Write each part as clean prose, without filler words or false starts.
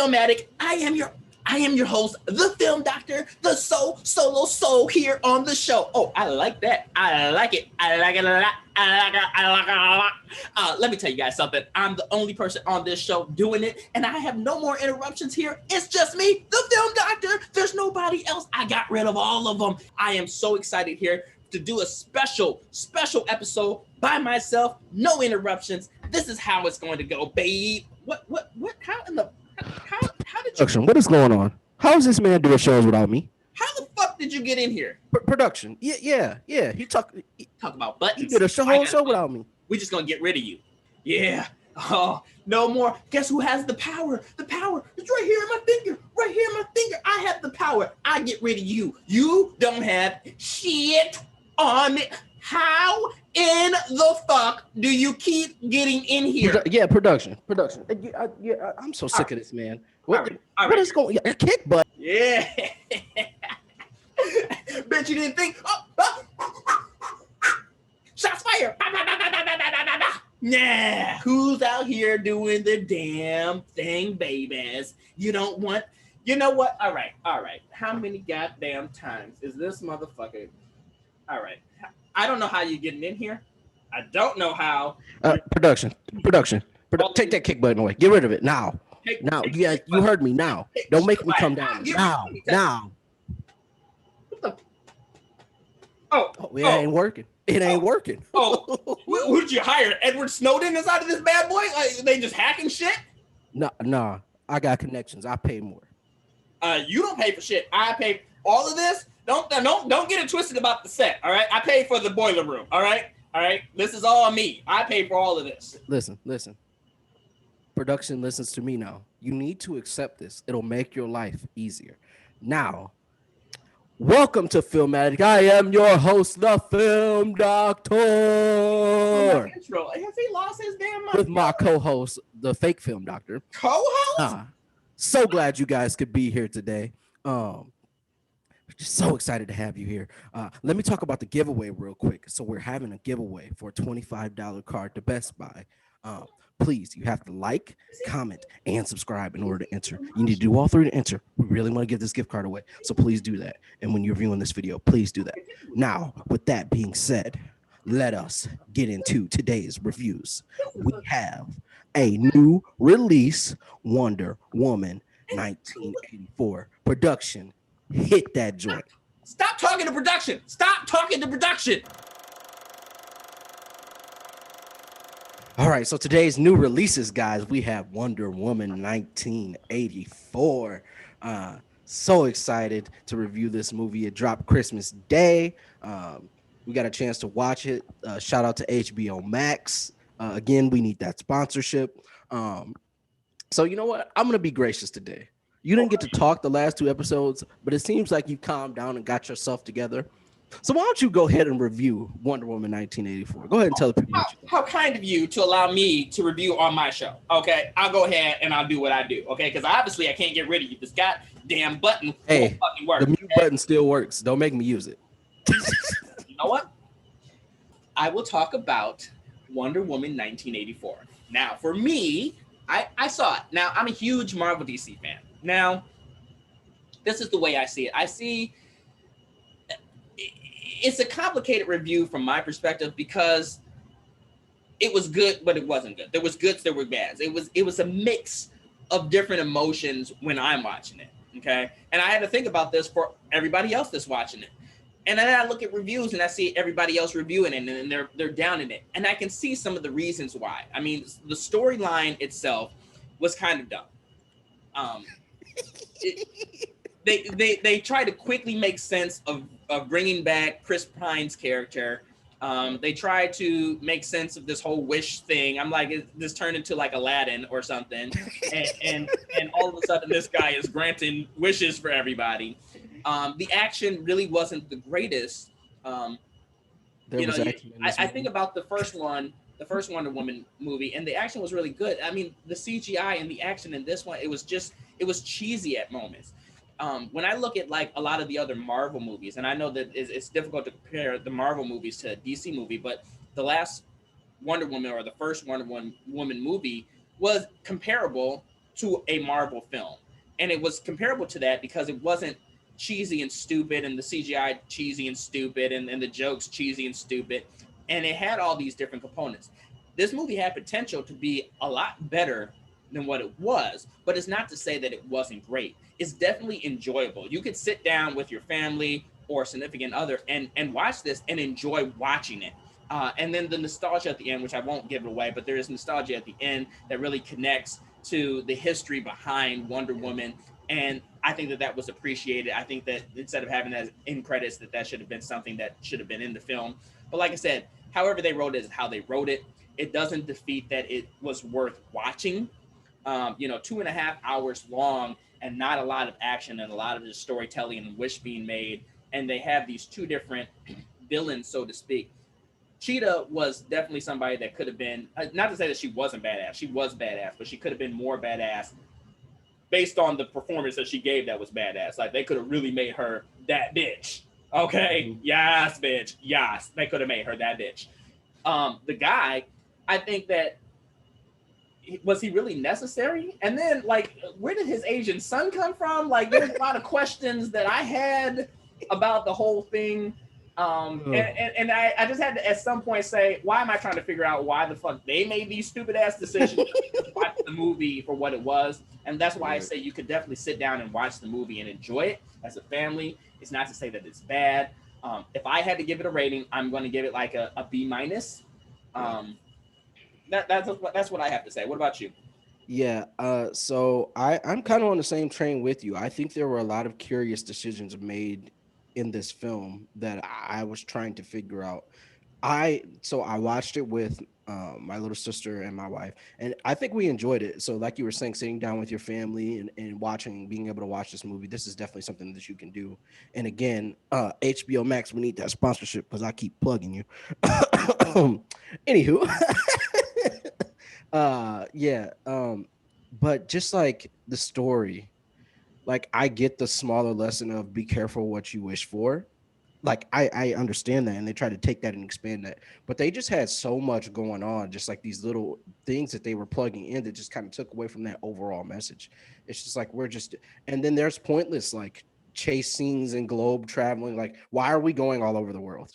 Filmatic. I am your host, the Film Doctor, the solo soul here on the show. Oh, I like that. I like it. I like it a lot. I like it a lot. Let me tell you guys something. I'm the only person on this show doing it, and I have no more interruptions here. It's just me, the Film Doctor. There's nobody else. I got rid of all of them. I am so excited here to do a special episode by myself. No interruptions. This is how it's going to go, babe. What? How in the how did you? What is going on? How is this man doing shows without me? How the fuck did you get in here? Production. Yeah. He talk about buttons. He did a whole show without me. We just gonna get rid of you. Yeah. Oh, no more. Guess who has the power? The power. It's right here in my finger. Right here in my finger. I have the power. I get rid of you. You don't have shit on me. How in the fuck do you keep getting in here? Production. I'm so sick of this, man. What is going on? Kick butt. Yeah. Bet you didn't think. Shots fired. Nah. Who's out here doing the damn thing, babies? You don't want. You know what? All right. How many goddamn times is this motherfucker? All right. I don't know how you're getting in here. I don't know how. Production. Take that kick button away. Get rid of it now. You heard me now. Don't make me come down now. What the? It ain't working. It ain't working. Who did you hire? Edward Snowden inside of this bad boy? Like, they just hacking shit? Nah. I got connections. I pay more. You don't pay for shit. I pay all of this. Don't get it twisted about the set. All right, I paid for the boiler room. All right. This is all me. I paid for all of this. Listen. Production listens to me now. You need to accept this. It'll make your life easier. Now, welcome to Filmatic. I am your host, the Film Doctor. Intro. Has he lost his damn mind? With my co-host, the fake Film Doctor. Co-host? So glad you guys could be here today. Just so excited to have you here. Let me talk about the giveaway real quick. So we're having a giveaway for a $25 card to Best Buy. Please, you have to like, comment, and subscribe in order to enter. You need to do all three to enter. We really want to give this gift card away. So please do that. And when you're viewing this video, please do that. Now, with that being said, let us get into today's reviews. We have a new release, Wonder Woman 1984 production. Hit that joint. Stop talking to production. All right, so today's new releases, guys, we have Wonder Woman 1984. So excited to review this movie. It dropped Christmas Day. We got a chance to watch it. Shout out to HBO Max. Again, we need that sponsorship. So you know what? I'm going to be gracious today. You didn't get to talk the last two episodes, but it seems like you calmed down and got yourself together. So why don't you go ahead and review Wonder Woman 1984? Go ahead and tell the people. How kind of you to allow me to review on my show. Okay, I'll go ahead and I'll do what I do. Okay, because obviously I can't get rid of you. This goddamn button won't fucking work. The mute button still works. Don't make me use it. You know what? I will talk about Wonder Woman 1984. Now, for me, I saw it. Now, I'm a huge Marvel DC fan. Now, this is the way I see it. I see it's a complicated review from my perspective because it was good, but it wasn't good. There was goods, there were bads. It was a mix of different emotions when I'm watching it. Okay, and I had to think about this for everybody else that's watching it. And then I look at reviews and I see everybody else reviewing it, and they're down in it, and I can see some of the reasons why. I mean, the storyline itself was kind of dumb. They try to quickly make sense of bringing back Chris Pine's character. They try to make sense of this whole wish thing. I'm like, this turned into like Aladdin or something, and all of a sudden this guy is granting wishes for everybody. The action really wasn't the greatest. I think about the first Wonder Woman movie, and the action was really good. I mean, the CGI and the action in this one, it was cheesy at moments. When I look at like a lot of the other Marvel movies, and I know that it's difficult to compare the Marvel movies to a DC movie, but the last Wonder Woman or the first Wonder Woman movie was comparable to a Marvel film. And it was comparable to that because it wasn't cheesy and stupid, and the CGI cheesy and stupid, and the jokes cheesy and stupid. And it had all these different components. This movie had potential to be a lot better than what it was, but it's not to say that it wasn't great. It's definitely enjoyable. You could sit down with your family or significant other and watch this and enjoy watching it. And then the nostalgia at the end, which I won't give it away, but there is nostalgia at the end that really connects to the history behind Wonder Woman. And I think that that was appreciated. I think that instead of having that in credits, that should have been something that should have been in the film. But like I said, however they wrote it is how they wrote it. It doesn't defeat that it was worth watching. 2.5 hours long and not a lot of action and a lot of just storytelling and wish being made. And they have these two different villains, so to speak. Cheetah was definitely somebody that could have been, not to say that she wasn't badass, she was badass, but she could have been more badass based on the performance that she gave that was badass. Like, they could have really made her that bitch. Okay? Yes, bitch. Yes. They could have made her that bitch. The guy, I think that, was he really necessary? And then, like, where did his Asian son come from? Like, there's a lot of questions that I had about the whole thing. And I just had to at some point say, why am I trying to figure out why the fuck they made these stupid ass decisions? Watch the movie for what it was. And that's why I say you could definitely sit down and watch the movie and enjoy it as a family. It's not to say that it's bad. If I had to give it a rating, I'm going to give it like a B minus. That's what I have to say. What about you? Yeah, so I'm kind of on the same train with you. I think there were a lot of curious decisions made in this film that I was trying to figure out. I watched it with my little sister and my wife, and I think we enjoyed it. So, like you were saying, sitting down with your family and watching, being able to watch this movie, this is definitely something that you can do. And again, HBO Max, we need that sponsorship because I keep plugging you. Anywho, yeah, but just like the story, like I get the smaller lesson of be careful what you wish for. Like I understand that, and they try to take that and expand that, but they just had so much going on, just like these little things that they were plugging in that just kind of took away from that overall message. It's just like we're just, and then there's pointless like chase scenes and globe traveling. Like, why are we going all over the world?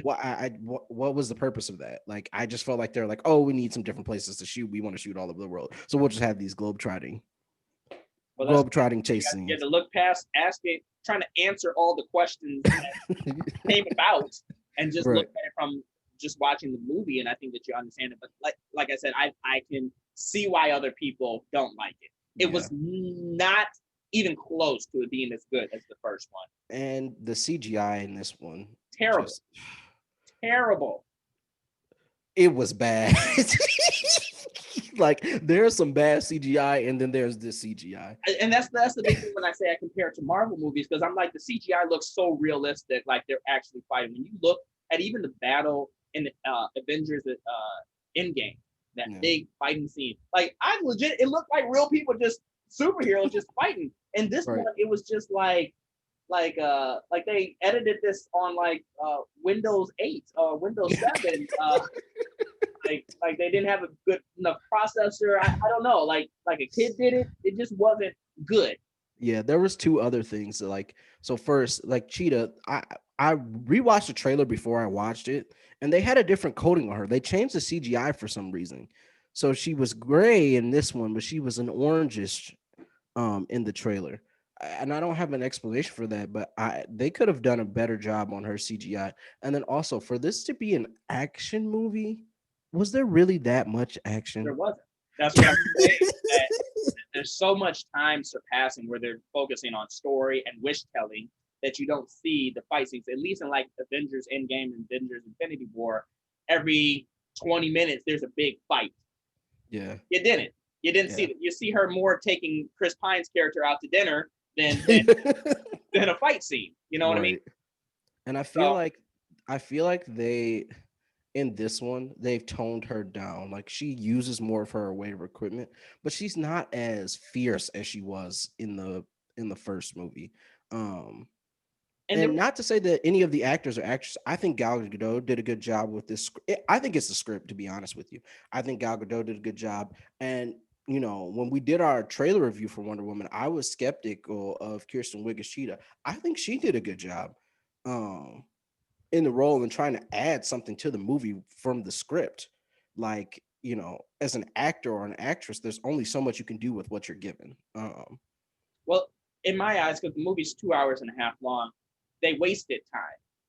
What was the purpose of that? Like, I just felt like they're like, oh, we need some different places to shoot. We want to shoot all over the world, so we'll just have these Well, that's globe trotting you chase got, you got scenes. to look past asking, trying to answer all the questions that came about, and just look Right. at it from just watching the movie. And I think that you understand it. But like I said, I can see why other people don't like it. It Yeah. was not even close to it being as good as the first one. And the CGI in this one, Terrible, just terrible. it was bad. Like, there's some bad CGI, and then there's this CGI. And that's the big thing when I say I compare it to Marvel movies, because I'm like, the CGI looks so realistic, like they're actually fighting. When you look at even the battle in Avengers Endgame, that Yeah. big fighting scene, like I legit, it looked like real people, just superheroes just fighting. And this Right. one, it was just like they edited this on like Windows 8 or Windows 7. Like they didn't have a good enough processor. I don't know. Like a kid did it. It just wasn't good. Yeah, there was two other things that, like, so first, like Cheetah, I rewatched the trailer before I watched it, and they had a different coating on her. They changed the CGI for some reason. So she was gray in this one, but she was an orangish in the trailer. And I don't have an explanation for that, but they could have done a better job on her CGI. And then also, for this to be an action movie, was there really that much There action? wasn't. That's what I'm saying. That there's so much time surpassing where they're focusing on story and wish telling that you don't see the fight scenes. At least in like Avengers Endgame and Avengers Infinity War, every 20 minutes there's a big fight. Yeah. You didn't. You didn't Yeah. see that. You see her more taking Chris Pine's character out to dinner than than a fight scene. You know what I mean? Right. And So I feel like they, in this one, they've toned her down. Like, she uses more of her array of equipment, but she's not as fierce as she was in the first movie. Um and there and not to say that any of the actors or actresses, I think Gal Gadot did a good job with this. I think it's the script, to be honest with you. I think Gal Gadot did a good job, and you know, when we did our trailer review for Wonder Woman, I was skeptical of Kirsten Wiig as Cheetah. I think she did a good job um, in the role and trying to add something to the movie from the script. Like, you know, as an actor or an actress, there's only so much you can do with what you're given. Well, in my eyes, because the movie's 2 hours and a half long, they wasted time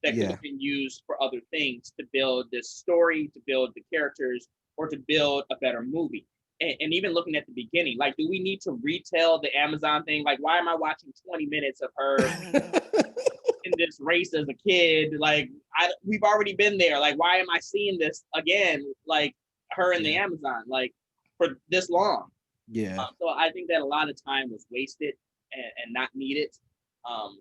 that could Yeah, have been used for other things to build this story, to build the characters, or to build a better movie. And even looking at the beginning, like, do we need to retell the Amazon thing? Like, why am I watching 20 minutes of her in this race as a kid? Like, we've already been there. Like, why am I seeing this again? Like, her in the yeah, Amazon, like, for this long. yeah, So I think that a lot of time was wasted and not needed. Um,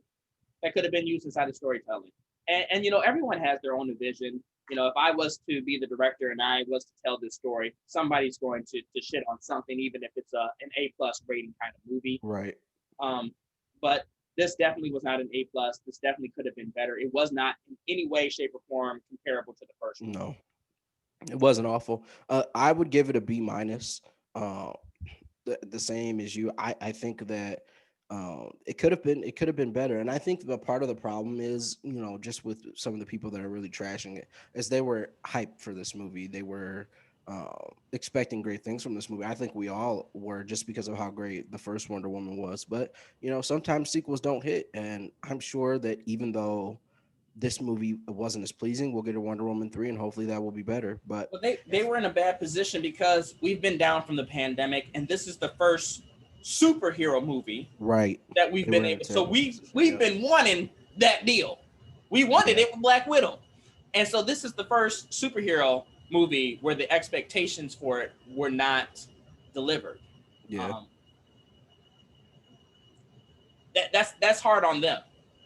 that could have been used inside of storytelling. And you know, everyone has their own vision. You know, if I was to be the director and I was to tell this story, somebody's going to shit on something, even if it's an A+ rating kind of movie. right. Um, but this definitely was not an A+. This definitely could have been better. It was not in any way, shape, or form comparable to the first one. No, it wasn't awful. I would give it a B minus. Uh, the same as you. I think that it could have been better. And I think the part of the problem is, you know, just with some of the people that are really trashing it, is they were hyped for this movie. They were expecting great things from this movie. I think we all were, just because of how great the first Wonder Woman was. But you know, sometimes sequels don't hit, and I'm sure that even though this movie wasn't as pleasing, we'll get a Wonder Woman 3, and hopefully that will be better. But But they were in a bad position because we've been down from the pandemic, and this is the first superhero movie right, that we've they been were in a able. So terrible we've position. we've Yeah. been wanting that deal. We wanted Yeah. it with Black Widow, and so this is the first superhero movie where the expectations for it were not delivered. Yeah. Um, that's hard on them.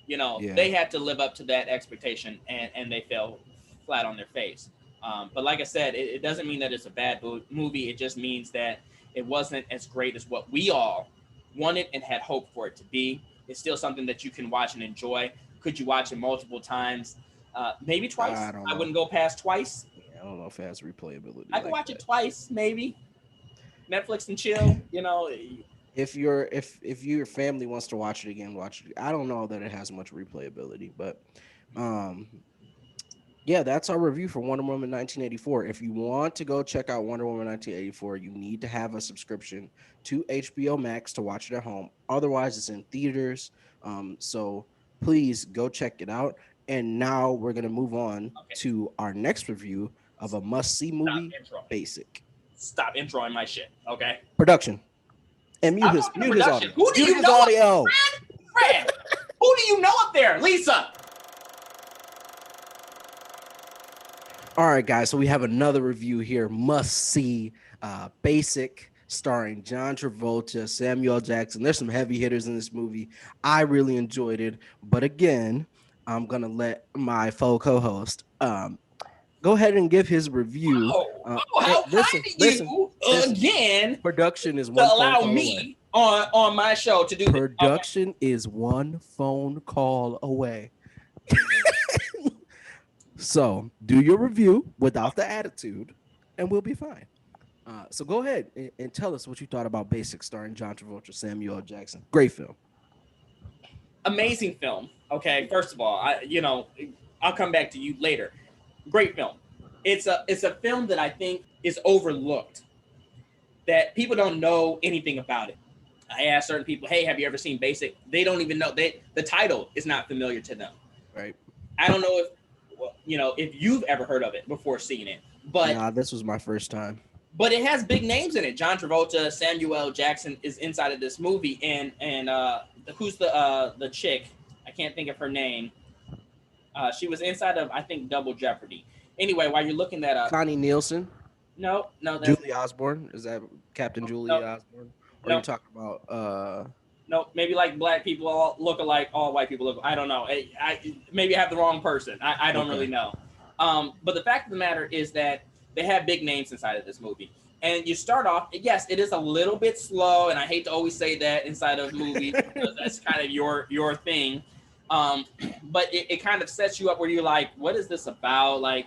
You know, Yeah. they had to live up to that expectation, and they fell flat on their face. But like I said, it doesn't mean that it's a bad movie. It just means that it wasn't as great as what we all wanted and had hoped for it to be. It's still something that you can watch and enjoy. Could you watch it multiple times? Maybe I twice. don't I know. wouldn't go past twice. Yeah, I don't know if it has replayability I could like watch it that. twice, maybe. Netflix and chill. You know, If your family wants to watch it again, watch it. I don't know that it has much replayability, but um yeah, that's our review for Wonder Woman 1984. If you want to go check out Wonder Woman 1984, you need to have a subscription to HBO Max to watch it at home. Otherwise, it's in theaters. So please go check it out. And now we're gonna move on okay. to our next review of a must-see Stop movie, intro. Basic. Stop introing my shit. Okay. Production. And I'm talking to mute his production. audio. Who do Mute you his know up there, audio. Fred? Fred, who do you know up there? Lisa. All right, guys. So we have another review here. Must see Basic, starring John Travolta, Samuel L. Jackson. There's some heavy hitters in this movie. I really enjoyed it. But again, I'm gonna let my fellow co-host go ahead and give his review. How Listen, kind of listen, you listen. again Production is to one phone allow call away. me on my show to do this. Okay. Production is one phone call away. So do your review without the attitude, and we'll be fine. So go ahead and tell us what you thought about Basic, starring John Travolta, Samuel L. Jackson. Great film. Amazing film. Okay, first of all, I'll come back to you later. Great film. It's a film that I think is overlooked. That people don't know anything about it. I asked certain people, "Hey, have you ever seen Basic?" They don't even know. The title is not familiar to them. Right. I don't know if you've ever heard of it before seeing it, but Nah, this was my first time. it has big names in it. John Travolta, Samuel L. Jackson is inside of this movie, and who's the chick? I can't think of her name. She was inside of, I think, Double Jeopardy. Anyway, while you're looking that up, Connie Nielsen, no, that's Julie Osborne. Is that Captain Julie no, Osborne? Or are no, you talking about no. Maybe like black people all look alike, all white people look. I don't know. I maybe I have the wrong person. I don't really know. But the fact of the matter is that they have big names inside of this movie. And you start off, yes, it is a little bit slow, and I hate to always say that inside of movies because that's kind of your thing. But it kind of sets you up where you're like, what is this about? Like,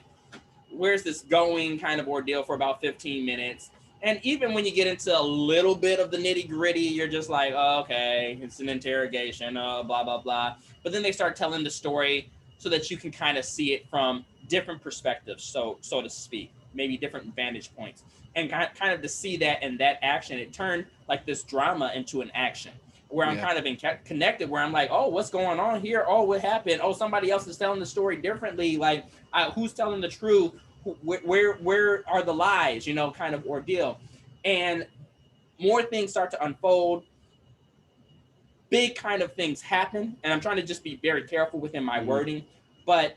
where's this going? Kind of ordeal for about 15 minutes. And even when you get into a little bit of the nitty gritty, you're just like, oh, okay, it's an interrogation, blah blah blah. But then they start telling the story so that you can kind of see it from different perspectives, so to speak, maybe different vantage points, and kind of to see that in that action, it turned like this drama into an action where I'm Yeah. kind of connected, where I'm like, oh, what's going on here? Oh, what happened? Oh, somebody else is telling the story differently. Like, who's telling the truth? Where are the lies? Kind of ordeal, and more things start to unfold. Big kind of things happen, and I'm trying to just be very careful within my Mhm. wording. But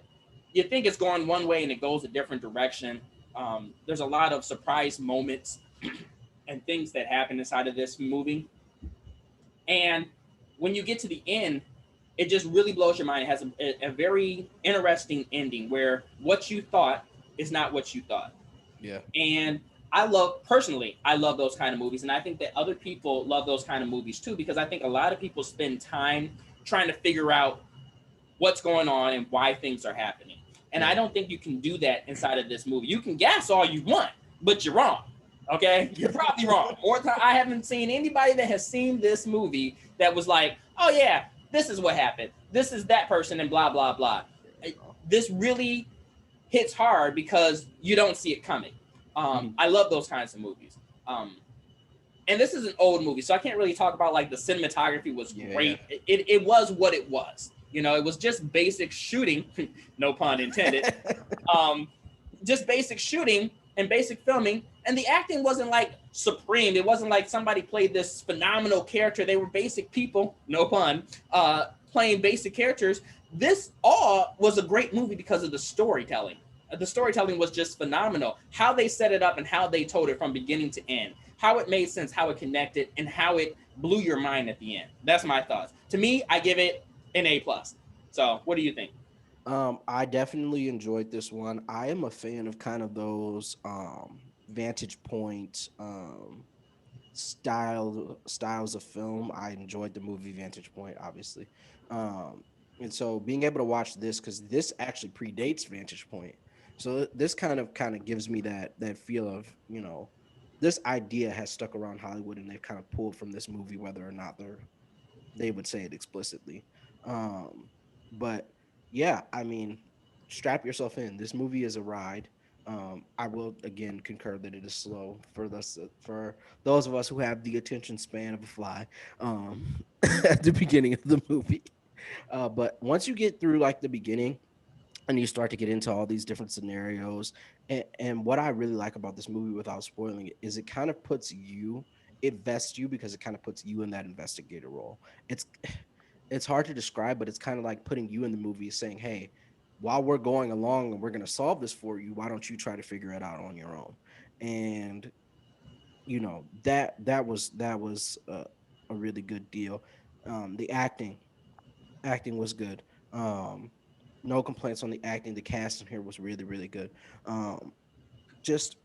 you think it's going one way and it goes a different direction. There's a lot of surprise moments and things that happen inside of this movie, and when you get to the end, it just really blows your mind. It has a very interesting ending where what you thought is not what you thought. Yeah. And I love those kind of movies. And I think that other people love those kind of movies too, because I think a lot of people spend time trying to figure out what's going on and why things are happening. And I Yeah. don't think you can do that inside of this movie. You can guess all you want, but you're wrong. Okay? You're probably wrong. More time, I haven't seen anybody that has seen this movie that was like, oh yeah, this is what happened. This is that person and blah, blah, blah. There you go. This really hits hard because you don't see it coming. Mhm. I love those kinds of movies. And this is an old movie, so I can't really talk about like the cinematography was Yeah. great. It was what it was. It was just basic shooting, no pun intended. Um, just basic shooting and basic filming, and the acting wasn't like supreme. It wasn't like somebody played this phenomenal character. They were basic people, no pun, playing basic characters. This all was a great movie because of the storytelling. The storytelling was just phenomenal. How they set it up and how they told it from beginning to end, how it made sense, how it connected, and how it blew your mind at the end. That's my thoughts. To me, I give it an A plus. So, what do you think? I definitely enjoyed this one. I am a fan of kind of those vantage point styles of film. I enjoyed the movie Vantage Point, obviously. Um and so being able to watch this, because this actually predates Vantage Point. So this kind of gives me that feel of, this idea has stuck around Hollywood and they've kind of pulled from this movie, whether or not they would say it explicitly. Um, but yeah, I mean, strap yourself in. This movie is a ride. I will again concur that it is slow for those of us who have the attention span of a fly. At the beginning of the movie, but once you get through like the beginning and you start to get into all these different scenarios, and what I really like about this movie, without spoiling it, is it kind of puts you, it vests you because it kind of puts you in that investigator role. It's it's hard to describe, but it's kind of like putting you in the movie, saying, hey, while we're going along and we're going to solve this for you, why don't you try to figure it out on your own? And that was a really good deal. The acting was good. No complaints on the acting. The cast in here was really, really good. Um, just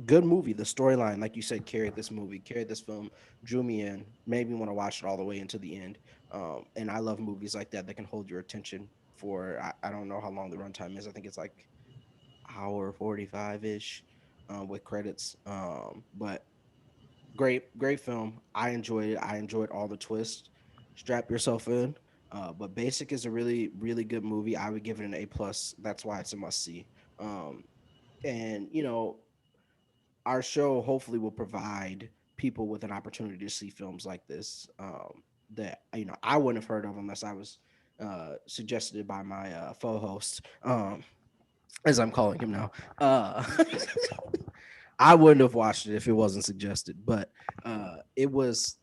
good movie. The storyline, like you said, carried this film, drew me in, made me want to watch it all the way into the end. And I love movies like that can hold your attention for, I don't know how long the runtime is. I think it's like hour 45 ish, with credits. But great film. I enjoyed it. I enjoyed all the twists. Strap yourself in. But Basic is a really, really good movie. I would give it an A plus. That's why it's a must see. Um, and our show hopefully will provide people with an opportunity to see films like this, that I wouldn't have heard of unless I was suggested by my faux host, as I'm calling him now. I wouldn't have watched it if it wasn't suggested, but it was,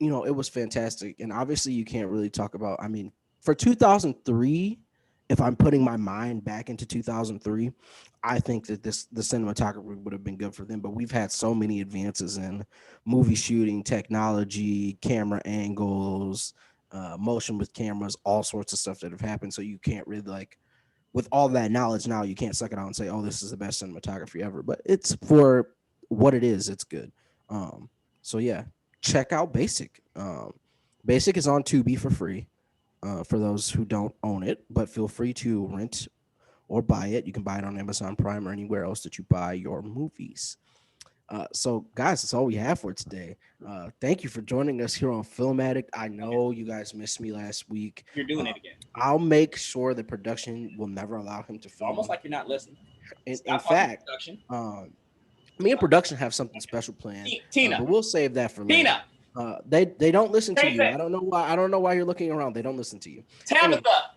it was fantastic. And obviously, you can't really talk about, I mean, for 2003, if I'm putting my mind back into 2003, I think that the cinematography would have been good for them. But we've had so many advances in movie shooting technology, camera angles, motion with cameras, all sorts of stuff that have happened. So you can't really, like, with all that knowledge now, you can't suck it out and say, "Oh, this is the best cinematography ever." But it's for what it is. It's good. Um, so yeah, check out Basic. Basic is on Tubi for free, for those who don't own it, but feel free to rent or buy it. You can buy it on Amazon Prime or anywhere else that you buy your movies. So, guys, that's all we have for today. Thank you for joining us here on Film Addict. I know you guys missed me last week. You're doing it again. I'll make sure the production will never allow him to film. Almost like you're not listening. In fact, me and production have something special planned. Tina, but we'll save that for Tina. later. They don't listen to you. I don't know why. I don't know why you're looking around. They don't listen to you. Tabitha.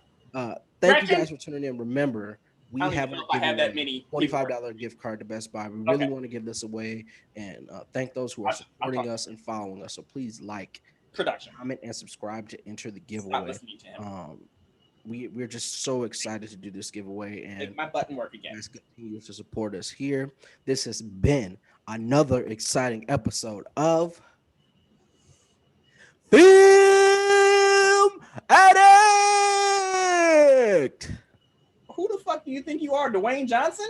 Thank you guys for tuning in. Remember, we have that many $25 gift card to Best Buy. We really want to give this away, and thank those who are supporting us and following us. So please like, comment, and subscribe to enter the giveaway. We're just so excited to do this giveaway, and make my button work again. Guys continue to support us here. This has been another exciting episode of Film Addict. Who the fuck do you think you are, Dwayne Johnson?